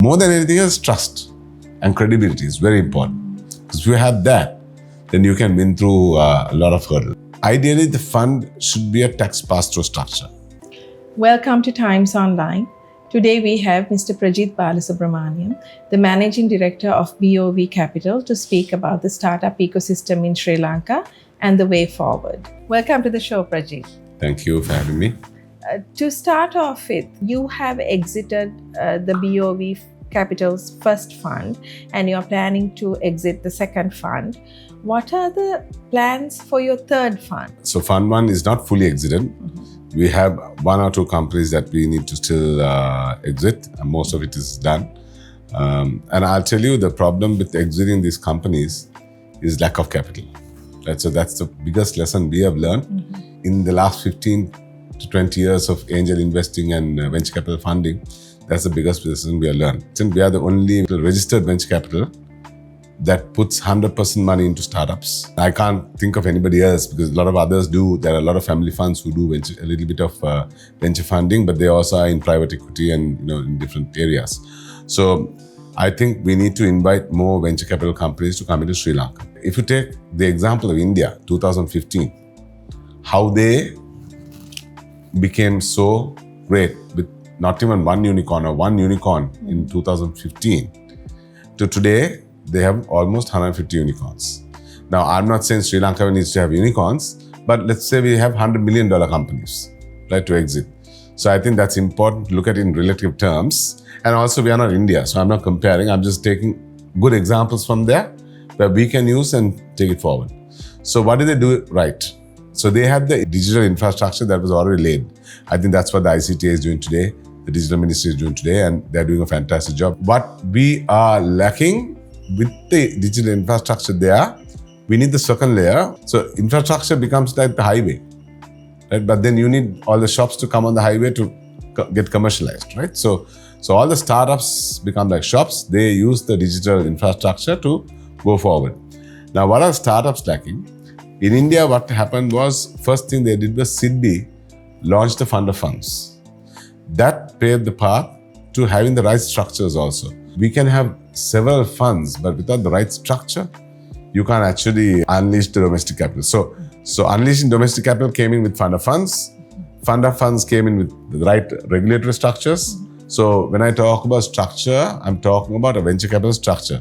More than anything else, trust and credibility is very important. Because if you have that, then you can win through a lot of hurdles. Ideally, the fund should be a tax pass-through structure. Welcome to Times Online. Today we have Mr. Prajeeth Balasubramaniam, the Managing Director of BOV Capital, to speak about the startup ecosystem in Sri Lanka and the way forward. Welcome to the show, Prajeeth. Thank you for having me. To start off with, you have exited the BOV Capital's first fund and you're planning to exit the second fund. What are the plans for your third fund? So Fund 1 is not fully exited. We have one or two companies that we need to still exit, and most of it is done. And I'll tell you, the problem with exiting these companies is lack of capital. Right? So that's the biggest lesson we have learned in the last 15 to 20 years of angel investing and venture capital funding. That's the biggest lesson we have learned. Since we are the only registered venture capital that puts 100% money into startups. I can't think of anybody else because a lot of others do. There are a lot of family funds who do a little bit of venture funding, but they also are in private equity and in different areas. So I think we need to invite more venture capital companies to come into Sri Lanka. If you take the example of India, 2015, how they became so great with not even one unicorn or one unicorn in 2015 to today, they have almost 150 unicorns. Now, I'm not saying Sri Lanka needs to have unicorns, but let's say we have $100 million companies, right, to exit. So I think that's important to look at in relative terms. And also, we are not India, so I'm not comparing. I'm just taking good examples from there where we can use and take it forward. So what did they do right? So they had the digital infrastructure that was already laid. I think that's what the ICTA is doing today, the digital ministry is doing today, and they're doing a fantastic job. What we are lacking with the digital infrastructure there, we need the second layer. So infrastructure becomes like the highway, right? But then you need all the shops to come on the highway to get commercialized, right? So all the startups become like shops. They use the digital infrastructure to go forward. Now, what are startups lacking? In India, what happened was, first thing they did was SIDBI launched the fund of funds. That paved the path to having the right structures also. We can have several funds, but without the right structure, you can't actually unleash the domestic capital. So unleashing domestic capital came in with fund of funds. Fund of funds came in with the right regulatory structures. So when I talk about structure, I'm talking about a venture capital structure.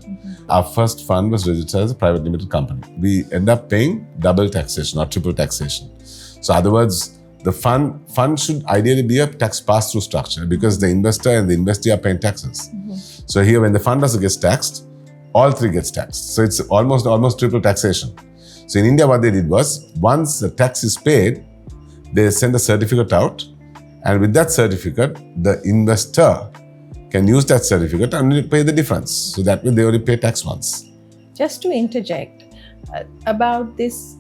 Our first fund was registered as a private limited company. We end up paying double taxation or triple taxation. So in other words, the fund should ideally be a tax pass-through structure because the investor and the investee are paying taxes. So here, when the fund also gets taxed, all three gets taxed. So it's almost triple taxation. So in India, what they did was, once the tax is paid, they send a certificate out. And with that certificate, the investor can use that certificate and pay the difference. So that way, they only pay tax once. Just to interject, about this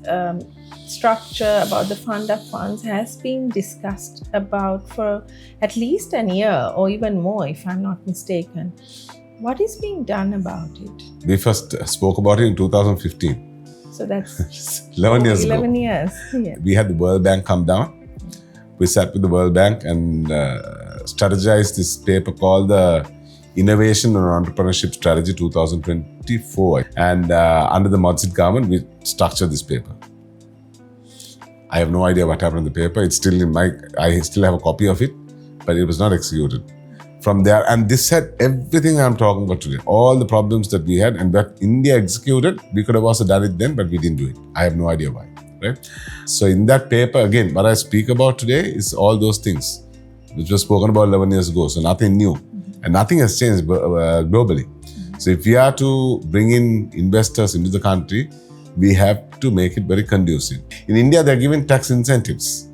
structure, about the fund of funds has been discussed about for at least a year or even more, if I'm not mistaken. What is being done about it? We first spoke about it in 2015. So that's 11 years ago. 11 years. Yeah. We had the World Bank come down. We sat with the World Bank and strategized this paper called the Innovation and Entrepreneurship Strategy 2024. And under the Modsit government, we structured this paper. I have no idea what happened in the paper. It's still I still have a copy of it, but it was not executed. From there, and this had everything I'm talking about today, all the problems that we had and that India executed, we could have also done it then, but we didn't do it. I have no idea why, right? So in that paper, again, what I speak about today is all those things, which was spoken about 11 years ago. So nothing new and nothing has changed globally. So if we are to bring in investors into the country, we have to make it very conducive. In India, they're giving tax incentives.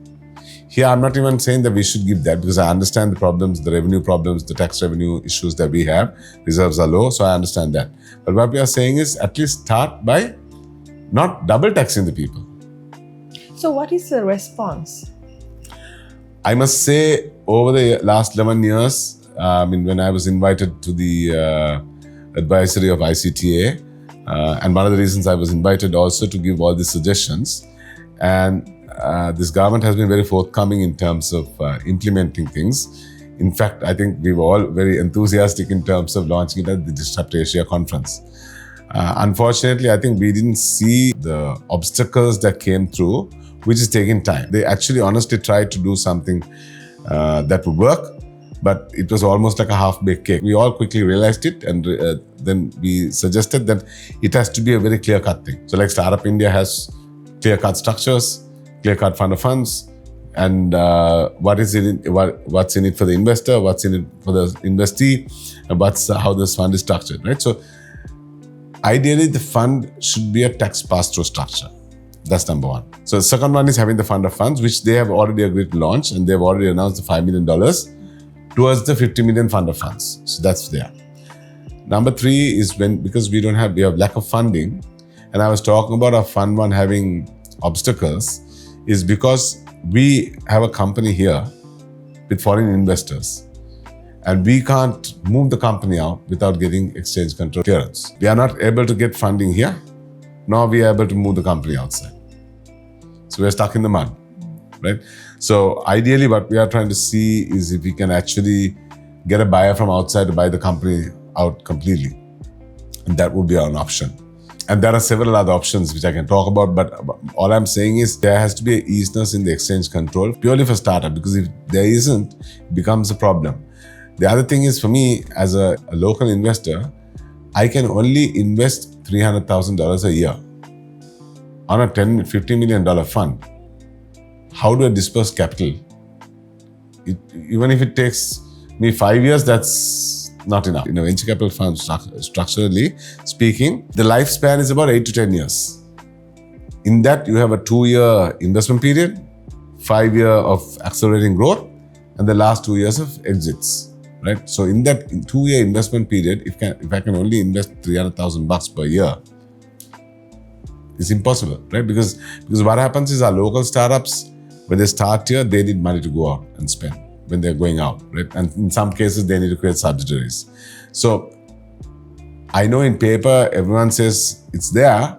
Here, I'm not even saying that we should give that because I understand the problems, the revenue problems, the tax revenue issues that we have. Reserves are low, so I understand that. But what we are saying is at least start by not double taxing the people. So what is the response? I must say, over the last 11 years, when I was invited to the advisory of ICTA, and one of the reasons I was invited also to give all these suggestions, and this government has been very forthcoming in terms of implementing things. In fact, I think we were all very enthusiastic in terms of launching it at the Disrupt Asia conference. Unfortunately, I think we didn't see the obstacles that came through, which is taking time. They actually honestly tried to do something that would work, but it was almost like a half-baked cake. We all quickly realized it, and then we suggested that it has to be a very clear-cut thing. So like Startup India has clear-cut structures, clear-cut fund of funds, and what's in it for the investor, what's in it for the investee, and how this fund is structured, right? So ideally, the fund should be a tax pass-through structure. That's number one. So the second one is having the fund of funds, which they have already agreed to launch, and they've already announced the $5 million towards the 50 million fund of funds. So that's there. Number three is because we have lack of funding, and I was talking about our fund one having obstacles, is because we have a company here with foreign investors, and we can't move the company out without getting exchange control clearance. We are not able to get funding here, nor we are able to move the company outside. So we're stuck in the mud, right? So ideally, what we are trying to see is if we can actually get a buyer from outside to buy the company out completely. And that would be an option. And there are several other options which I can talk about, but all I'm saying is there has to be an easiness in the exchange control purely for startup, because if there isn't, it becomes a problem. The other thing is, for me, as a local investor, I can only invest $300,000 a year on a $50 million fund. How do I disperse capital? Even if it takes me 5 years, that's not enough. In a venture capital fund, structurally speaking, the lifespan is about 8 to 10 years. In that, you have a 2-year investment period, 5 years of accelerating growth, and the last 2 years of exits. Right? So in that 2-year investment period, if I can only invest $300,000 per year, it's impossible, right? Because what happens is our local startups, when they start here, they need money to go out and spend when they're going out, right? And in some cases, they need to create subsidiaries. So I know in paper, everyone says it's there,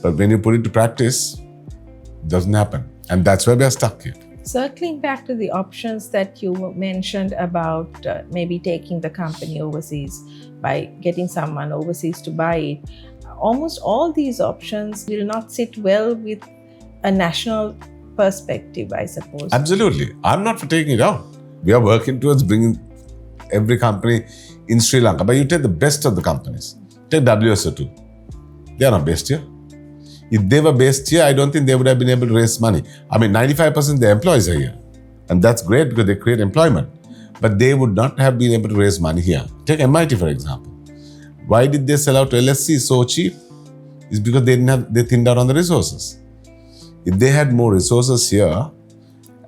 but when you put it to practice, it doesn't happen. And that's where we're stuck here. Circling back to the options that you mentioned about maybe taking the company overseas by getting someone overseas to buy it, almost all these options will not sit well with a national perspective, I suppose. Absolutely. I'm not for taking it out. We are working towards bringing every company in Sri Lanka. But you take the best of the companies. Take WSO2. They are not based here. If they were based here, I don't think they would have been able to raise money. I mean, 95% of their employees are here. And that's great because they create employment. But they would not have been able to raise money here. Take MIT, for example. Why did they sell out to LSC so cheap? It's because they thinned out on the resources. If they had more resources here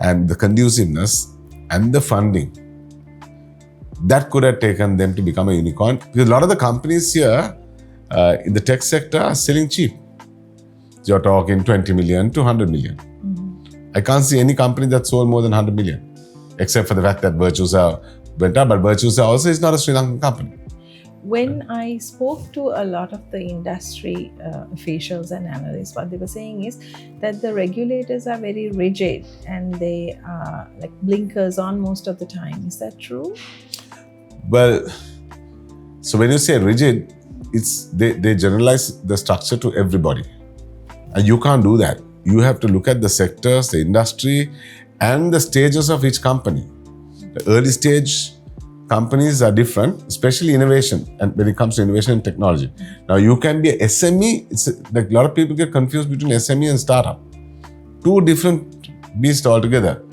and the conduciveness and the funding, that could have taken them to become a unicorn. Because a lot of the companies here in the tech sector are selling cheap. You're talking 20 million to 100 million. Mm-hmm. I can't see any company that sold more than 100 million, except for the fact that Virtusa went up, but Virtusa also is not a Sri Lankan company. When I spoke to a lot of the industry officials and analysts, what they were saying is that the regulators are very rigid and they are like blinkers on most of the time. Is that true? Well, so when you say rigid, they generalize the structure to everybody. And you can't do that. You have to look at the sectors, the industry, and the stages of each company. The early stage companies are different, especially innovation, and when it comes to innovation and technology. Now, you can be a SME. It's like a lot of people get confused between SME and startup. Two different beasts altogether.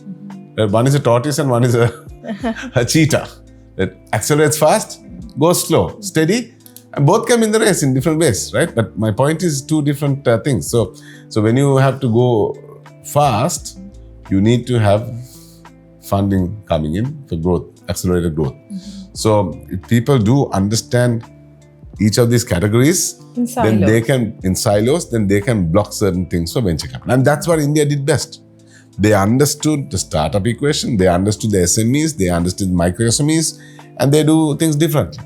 One is a tortoise and one is a cheetah. That accelerates fast, goes slow, steady, and both come in the race in different ways, right? But my point is two different things. So when you have to go fast, you need to have funding coming in for growth, accelerated growth. Mm-hmm. So if people do understand each of these categories, then they can block certain things for venture capital. And that's what India did best. They understood the startup equation, they understood the SMEs, they understood micro SMEs, and they do things differently.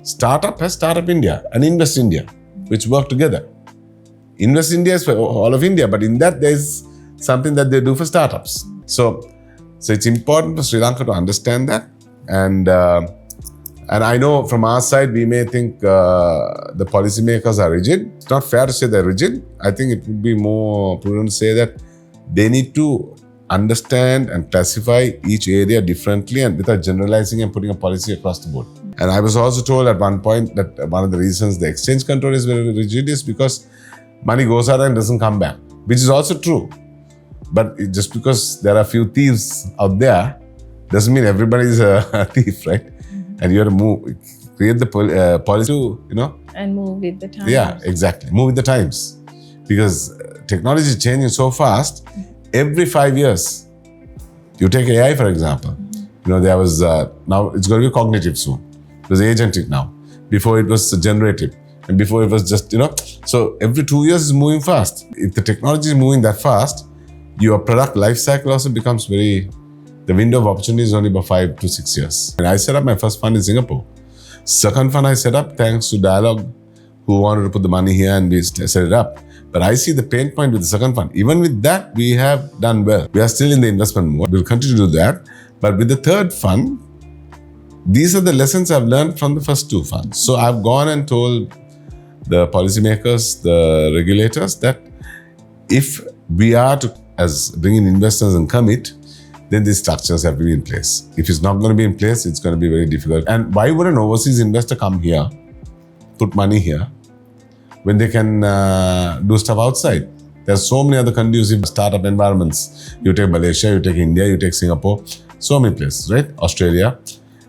Startup has Startup India and Invest India, which work together. Invest India is for all of India, but in that there is something that they do for startups. So it's important for Sri Lanka to understand that And I know from our side, we may think the policymakers are rigid. It's not fair to say they're rigid. I think it would be more prudent to say that they need to understand and classify each area differently and without generalizing and putting a policy across the board. And I was also told at one point that one of the reasons the exchange control is very rigid is because money goes out and doesn't come back, which is also true. But just because there are a few thieves out there doesn't mean everybody is a thief, right? And you have to create the policy to, And move with the times. Yeah, exactly. Move with the times. Because technology is changing so fast. Every 5 years, you take AI, for example. There was, now it's going to be cognitive soon. It was agentic now. Before it was generative. And before it was just, so every 2 years is moving fast. If the technology is moving that fast, your product life cycle also becomes the window of opportunity is only about 5 to 6 years. And I set up my first fund in Singapore. Second fund I set up thanks to Dialogue, who wanted to put the money here and we set it up. But I see the pain point with the second fund. Even with that, we have done well. We are still in the investment mode. We'll continue to do that. But with the third fund, these are the lessons I've learned from the first two funds. So I've gone and told the policymakers, the regulators, that if we are to bring in investors and commit, then these structures have to be in place. If it's not going to be in place, it's going to be very difficult. And why would an overseas investor come here, put money here, when they can do stuff outside? There's so many other conducive startup environments. You take Malaysia, you take India, you take Singapore, so many places, right? Australia,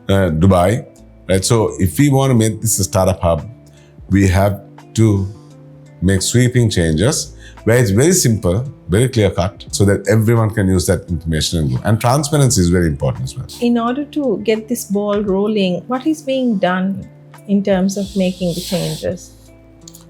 Dubai, right? So if we want to make this a startup hub, we have to make sweeping changes where it's very simple, very clear cut, so that everyone can use that information and go. And transparency is very important as well. In order to get this ball rolling, what is being done in terms of making the changes?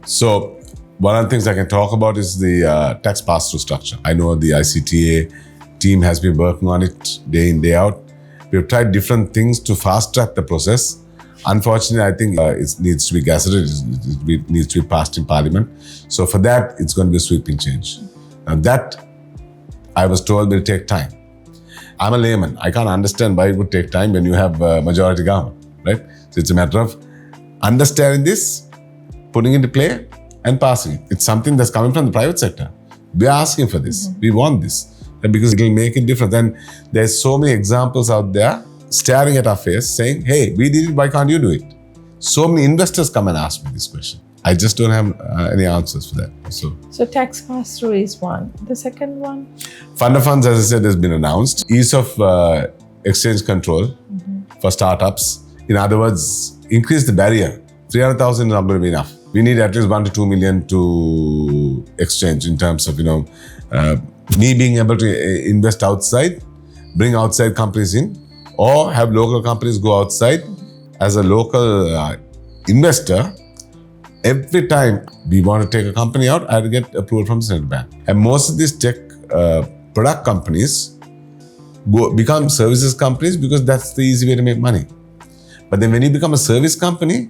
So one of the things I can talk about is the tax pass-through structure. I know the ICTA team has been working on it day in, day out. We've tried different things to fast-track the process. Unfortunately, I think it needs to be gazetted, it needs to be passed in Parliament. So for that, it's going to be a sweeping change. Now that, I was told, will take time. I'm a layman. I can't understand why it would take time when you have a majority government, right? So it's a matter of understanding this, putting it into play, and passing it. It's something that's coming from the private sector. We're asking for this. We want this. And because it will make it different. And there's so many examples out there staring at our face saying, hey, we did it, why can't you do it? So many investors come and ask me this question. I just don't have any answers for that. So tax pass-through is one. The second one? Fund of funds, as I said, has been announced. Ease of exchange control for startups. In other words, increase the barrier. 300,000 is not going to be enough. We need at least 1 to 2 million to exchange in terms of, me being able to invest outside, bring outside companies in, or have local companies go outside as a local investor. Every time we want to take a company out, I have to get approval from the Central Bank. And most of these tech product companies become services companies because that's the easy way to make money. But then when you become a service company,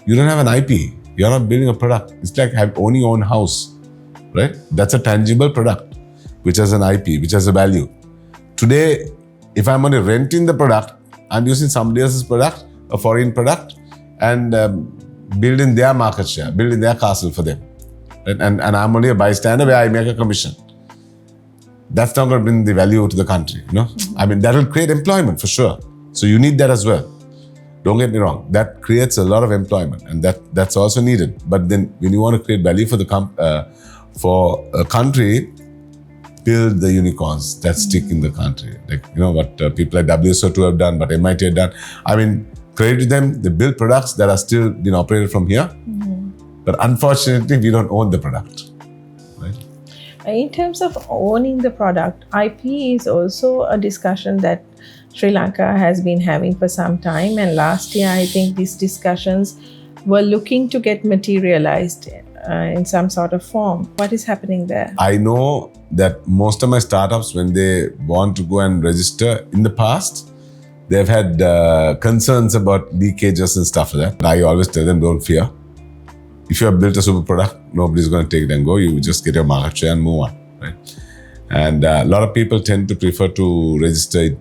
you don't have an IP. You're not building a product. It's like owning your own house, right? That's a tangible product, which has an IP, which has a value. Today, if I'm only renting the product, I'm using somebody else's product, a foreign product, and building their market share, building their castle for them. Right? And I'm only a bystander where I make a commission. That's not going to bring the value to the country, I mean, that will create employment for sure. So you need that as well. Don't get me wrong. That creates a lot of employment, and that's also needed. But then when you want to create value for a country, build the unicorns that stick in the country. Like, what people like WSO2 have done, what MIT have done. I mean, credit to them, they build products that are still being operated from here. But unfortunately, we don't own the product. Right? In terms of owning the product, IP is also a discussion that Sri Lanka has been having for some time. And last year, I think these discussions were looking to get materialized in some sort of form. What is happening there? I know that most of my startups, when they want to go and register in the past, they've had concerns about leakages and stuff like that. I always tell them, don't fear. If you have built a super product, nobody's going to take it and go. You just get your market share and move on, right? And a lot of people tend to prefer to register it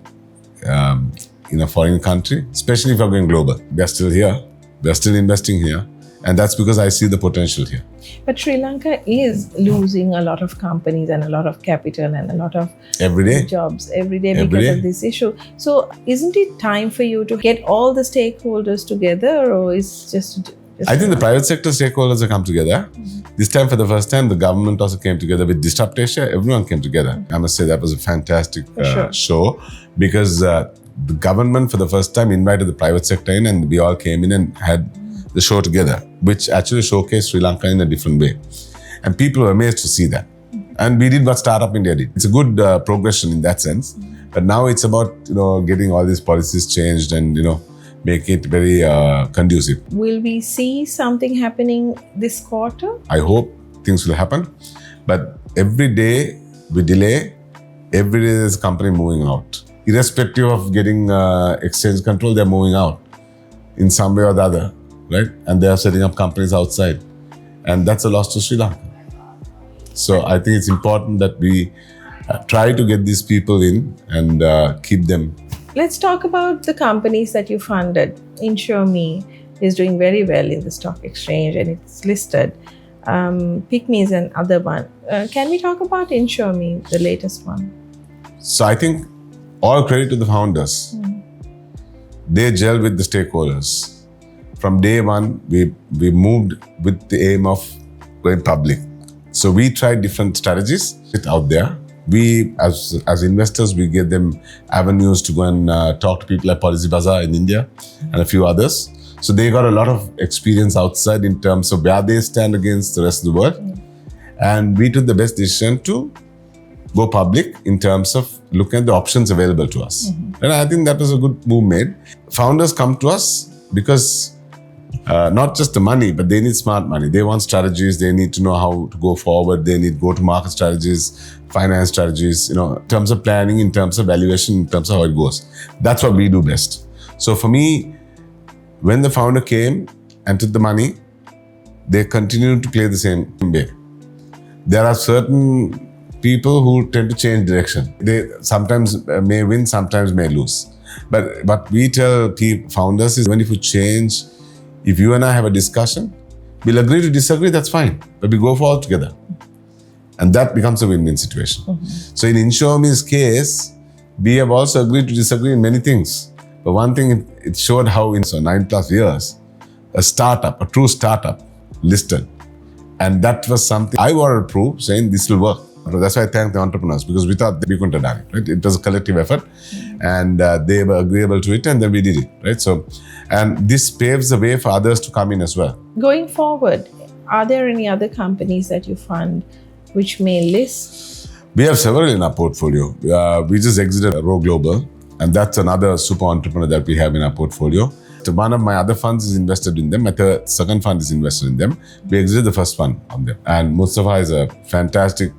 in a foreign country, especially if you're going global. They're still here. They're still investing here. And that's because I see the potential here. But Sri Lanka is losing a lot of companies and a lot of capital and a lot of Every day. jobs every day Every because day. of this issue. So isn't it time for you to get all the stakeholders together, or is just I think the private sector stakeholders have come together. This time, for the first time, the government also came together with Disrupt Asia. Everyone came together. I must say that was a fantastic Sure. show, because the government for the first time invited the private sector in, and we all came in and had the show together, which actually showcased Sri Lanka in a different way. And people were amazed to see that. And we did what Startup India did. It's a good progression in that sense. But now it's about, getting all these policies changed and, make it very conducive. Will we see something happening this quarter? I hope things will happen. But every day we delay, every day there's a company moving out. Irrespective of getting exchange control, they're moving out in some way or the other, right? And they are setting up companies outside. And that's a loss to Sri Lanka. So I think it's important that we try to get these people in and keep them. Let's talk about the companies that you funded. Insure Me is doing very well in the stock exchange and it's listed. Pick Me is another one. Can we talk about Insure Me, the latest one? So I think all credit to the founders. They gel with the stakeholders. From day one, we moved with the aim of going public. So we tried different strategies out there. We, as investors, we give them avenues to go and talk to people like Policy Bazaar in India and a few others. So they got a lot of experience outside in terms of where they stand against the rest of the world. And we took the best decision to go public in terms of looking at the options available to us. And I think that was a good move made. Founders come to us because not just the money, but they need smart money. They want strategies. They need to know how to go forward. They need go-to-market strategies, finance strategies, in terms of planning, in terms of valuation, in terms of how it goes. That's what we do best. So for me, when the founder came and took the money, they continued to play the same way. There are certain people who tend to change direction. They sometimes may win, sometimes may lose. But what we tell founders is, when if you change, if you and I have a discussion, we'll agree to disagree, that's fine. But we go forward together. And that becomes a win-win situation. So in Insure Me's case, we have also agreed to disagree in many things. But one thing, it showed how in 9+ years, a true startup listed. And that was something I wanted to prove, saying this will work. That's why I thank the entrepreneurs, because we thought we couldn't have done it, right? It was a collective effort and they were agreeable to it, and then we did it, right? So, and this paves the way for others to come in as well. Going forward, are there any other companies that you fund which may list? We have several in our portfolio. We just exited Row Global, and that's another super entrepreneur that we have in our portfolio. So one of my other funds is invested in them. My second fund is invested in them. We exited the first one on them. And Mustafa is a fantastic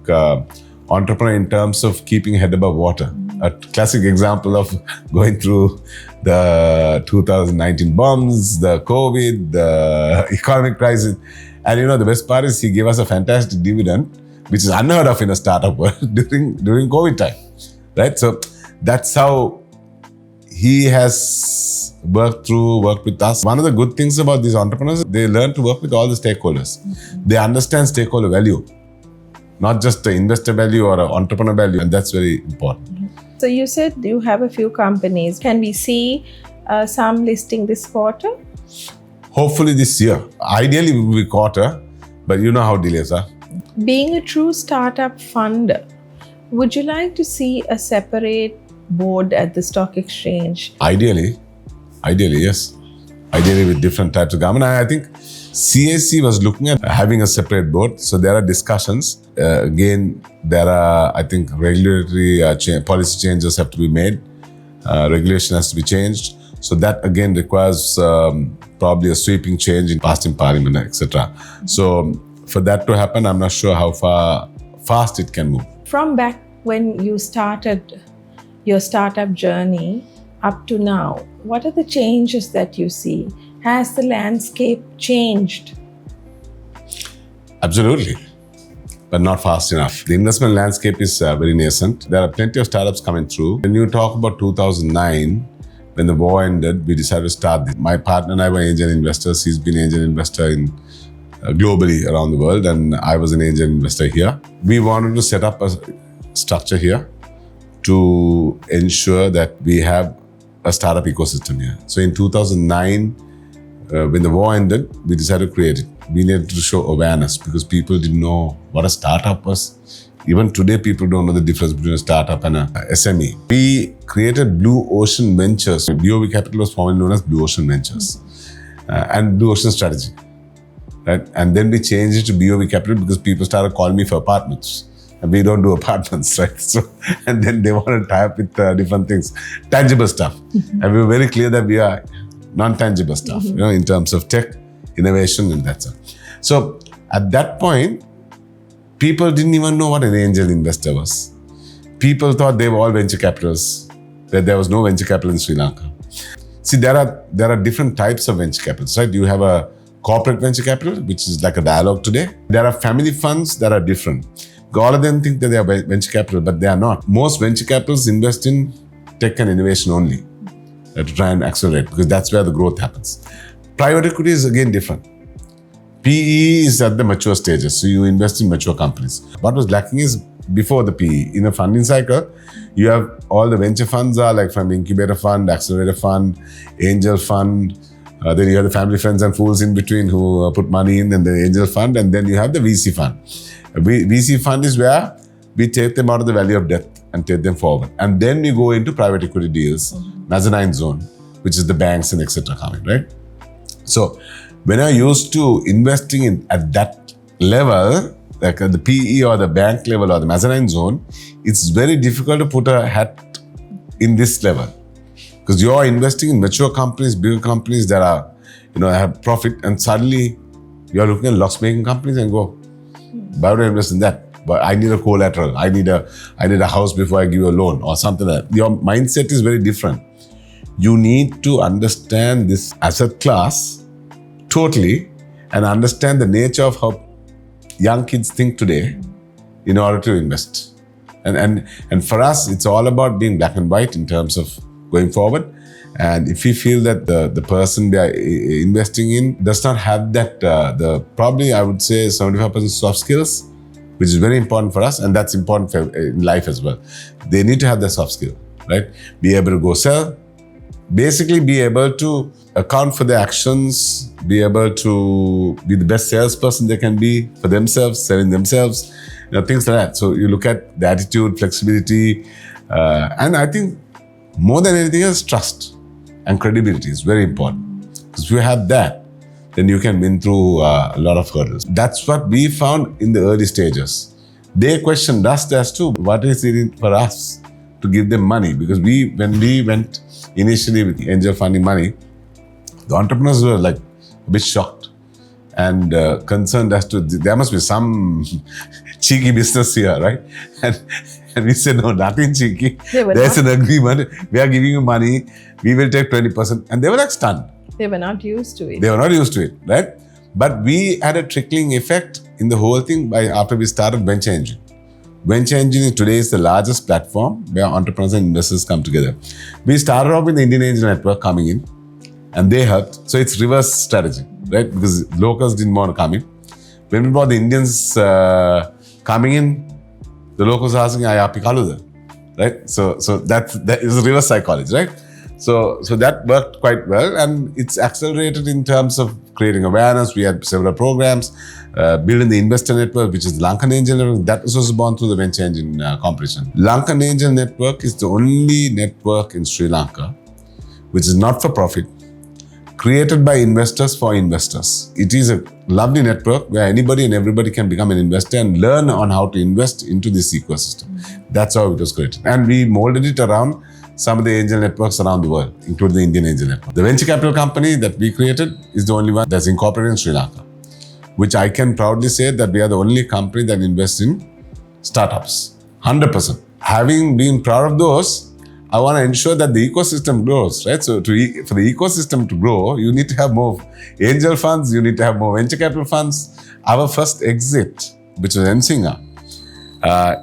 entrepreneur in terms of keeping head above water. A classic example of going through the 2019 bombs, the COVID, the economic crisis. And the best part is he gave us a fantastic dividend, which is unheard of in a startup world during COVID time, right? So that's how he has worked with us. One of the good things about these entrepreneurs, they learn to work with all the stakeholders. They understand stakeholder value, not just the investor value or entrepreneur value, and that's very important. So you said you have a few companies. Can we see some listing this quarter? Hopefully this year. Ideally, it will be quarter, but you know how delays are. Being a true startup funder, would you like to see a separate board at the stock exchange? Ideally, yes. Ideally with different types of government. I think CAC was looking at having a separate board. So there are discussions. Again, there are, I think, regulatory policy changes have to be made. Regulation has to be changed. So that again requires probably a sweeping change in Parliament, etc. So for that to happen, I'm not sure how fast it can move. From back when you started your startup journey up to now, what are the changes that you see? Has the landscape changed? Absolutely, but not fast enough. The investment landscape is very nascent. There are plenty of startups coming through. When you talk about 2009, when the war ended, we decided to start this. My partner and I were angel investors. He's been an angel investor in globally around the world, and I was an angel investor here. We wanted to set up a structure here to ensure that we have a startup ecosystem here. So in 2009, when the war ended, we decided to create it. We needed to show awareness because people didn't know what a startup was. Even today, people don't know the difference between a startup and a SME. We created Blue Ocean Ventures. BOV Capital was formerly known as Blue Ocean Ventures and Blue Ocean Strategy. Right? And then we changed it to BOV Capital because people started calling me for apartments. And we don't do apartments, right? So, and then they want to tie up with different things, tangible stuff. And we were very clear that we are non-tangible stuff, in terms of tech, innovation, and that's it. So at that point, people didn't even know what an angel investor was. People thought they were all venture capitalists, that there was no venture capital in Sri Lanka. See, there are different types of venture capitals, right? You have a corporate venture capital, which is like a dialogue today. There are family funds that are different. All of them think that they are venture capital, but they are not. Most venture capitals invest in tech and innovation only to try and accelerate, because that's where the growth happens. Private equity is again different. PE is at the mature stages, so you invest in mature companies. What was lacking is before the PE. In a funding cycle, you have all the venture funds are like from incubator fund, accelerator fund, angel fund. Then you have the family, friends and fools in between who put money in, and the angel fund, and then you have the VC fund. VC fund is where we take them out of the valley of death and take them forward. And then we go into private equity deals, mezzanine zone, which is the banks and etc. coming, right? So when I used to investing in at that level, like at the PE or the bank level or the mezzanine zone, it's very difficult to put a hat in this level. Because you're investing in mature companies, bigger companies that are, have profit, and suddenly you're looking at loss-making companies and go, why would I invest in that? But I need a collateral. I need a house before I give you a loan or something like that. Your mindset is very different. You need to understand this asset class totally and understand the nature of how young kids think today in order to invest. And for us, it's all about being black and white in terms of going forward. And if we feel that the person we are investing in does not have that, probably I would say 75% soft skills, which is very important for us, and that's important for in life as well. They need to have the soft skill, right? Be able to go sell, basically be able to account for their actions, be able to be the best salesperson they can be for themselves, selling themselves, things like that. So you look at the attitude, flexibility, and I think more than anything else, trust and credibility is very important. Because if you have that, then you can win through a lot of hurdles. That's what we found in the early stages. They questioned us as to what is it for us to give them money. Because when we went initially with angel funding money, the entrepreneurs were like a bit shocked and concerned as to there must be some cheeky business here, right? And we said, no, nothing cheeky. There's an agreement. We are giving you money. We will take 20%. And they were like stunned. They were not used to it. They were not used to it, right? But we had a trickling effect in the whole thing after we started Venture Engine. Venture Engine today is the largest platform where entrepreneurs and investors come together. We started off with the Indian Angel Network coming in, and they helped. So it's reverse strategy, right? Because locals didn't want to come in. When we brought the Indians coming in, the locals are asking, "Ay, api kaluda," right? So that is reverse psychology, right? So that worked quite well, and it's accelerated in terms of creating awareness. We had several programs, building the investor network, which is the Lankan Angel Network. That was born through the Venture Engine competition. Lankan Angel Network is the only network in Sri Lanka which is not for profit, created by investors for investors. It is a lovely network where anybody and everybody can become an investor and learn on how to invest into this ecosystem. That's how it was created. And we molded it around some of the angel networks around the world, including the Indian Angel Network. The venture capital company that we created is the only one that's incorporated in Sri Lanka, which I can proudly say that we are the only company that invests in startups, 100%. Having been proud of those, I want to ensure that the ecosystem grows, right? So for the ecosystem to grow, you need to have more angel funds, you need to have more venture capital funds. Our first exit, which was Nsinga,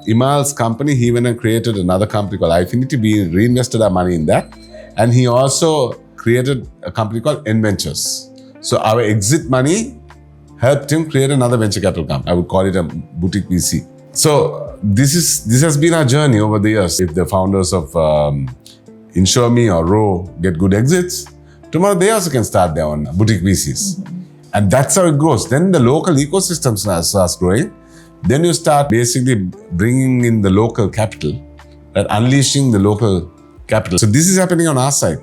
Imal's company, he went and created another company called Ifinity. We reinvested our money in that. And he also created a company called Ventures. So our exit money helped him create another venture capital company. I would call it a boutique VC. So this has been our journey over the years. If the founders of Insure Me or Row get good exits, tomorrow they also can start their own boutique VCs. And that's how it goes. Then the local ecosystem starts growing. Then you start basically bringing in the local capital, and unleashing the local capital. So this is happening on our side.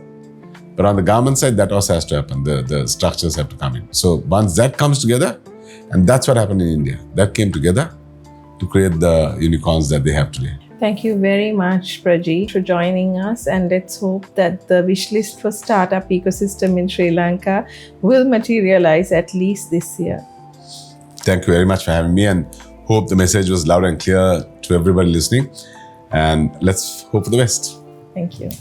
But on the government side, that also has to happen. The structures have to come in. So once that comes together, and that's what happened in India. That came together to create the unicorns that they have today. Thank you very much, Prajeeth, for joining us. And let's hope that the wish list for startup ecosystem in Sri Lanka will materialize at least this year. Thank you very much for having me, and hope the message was loud and clear to everybody listening. And let's hope for the best. Thank you.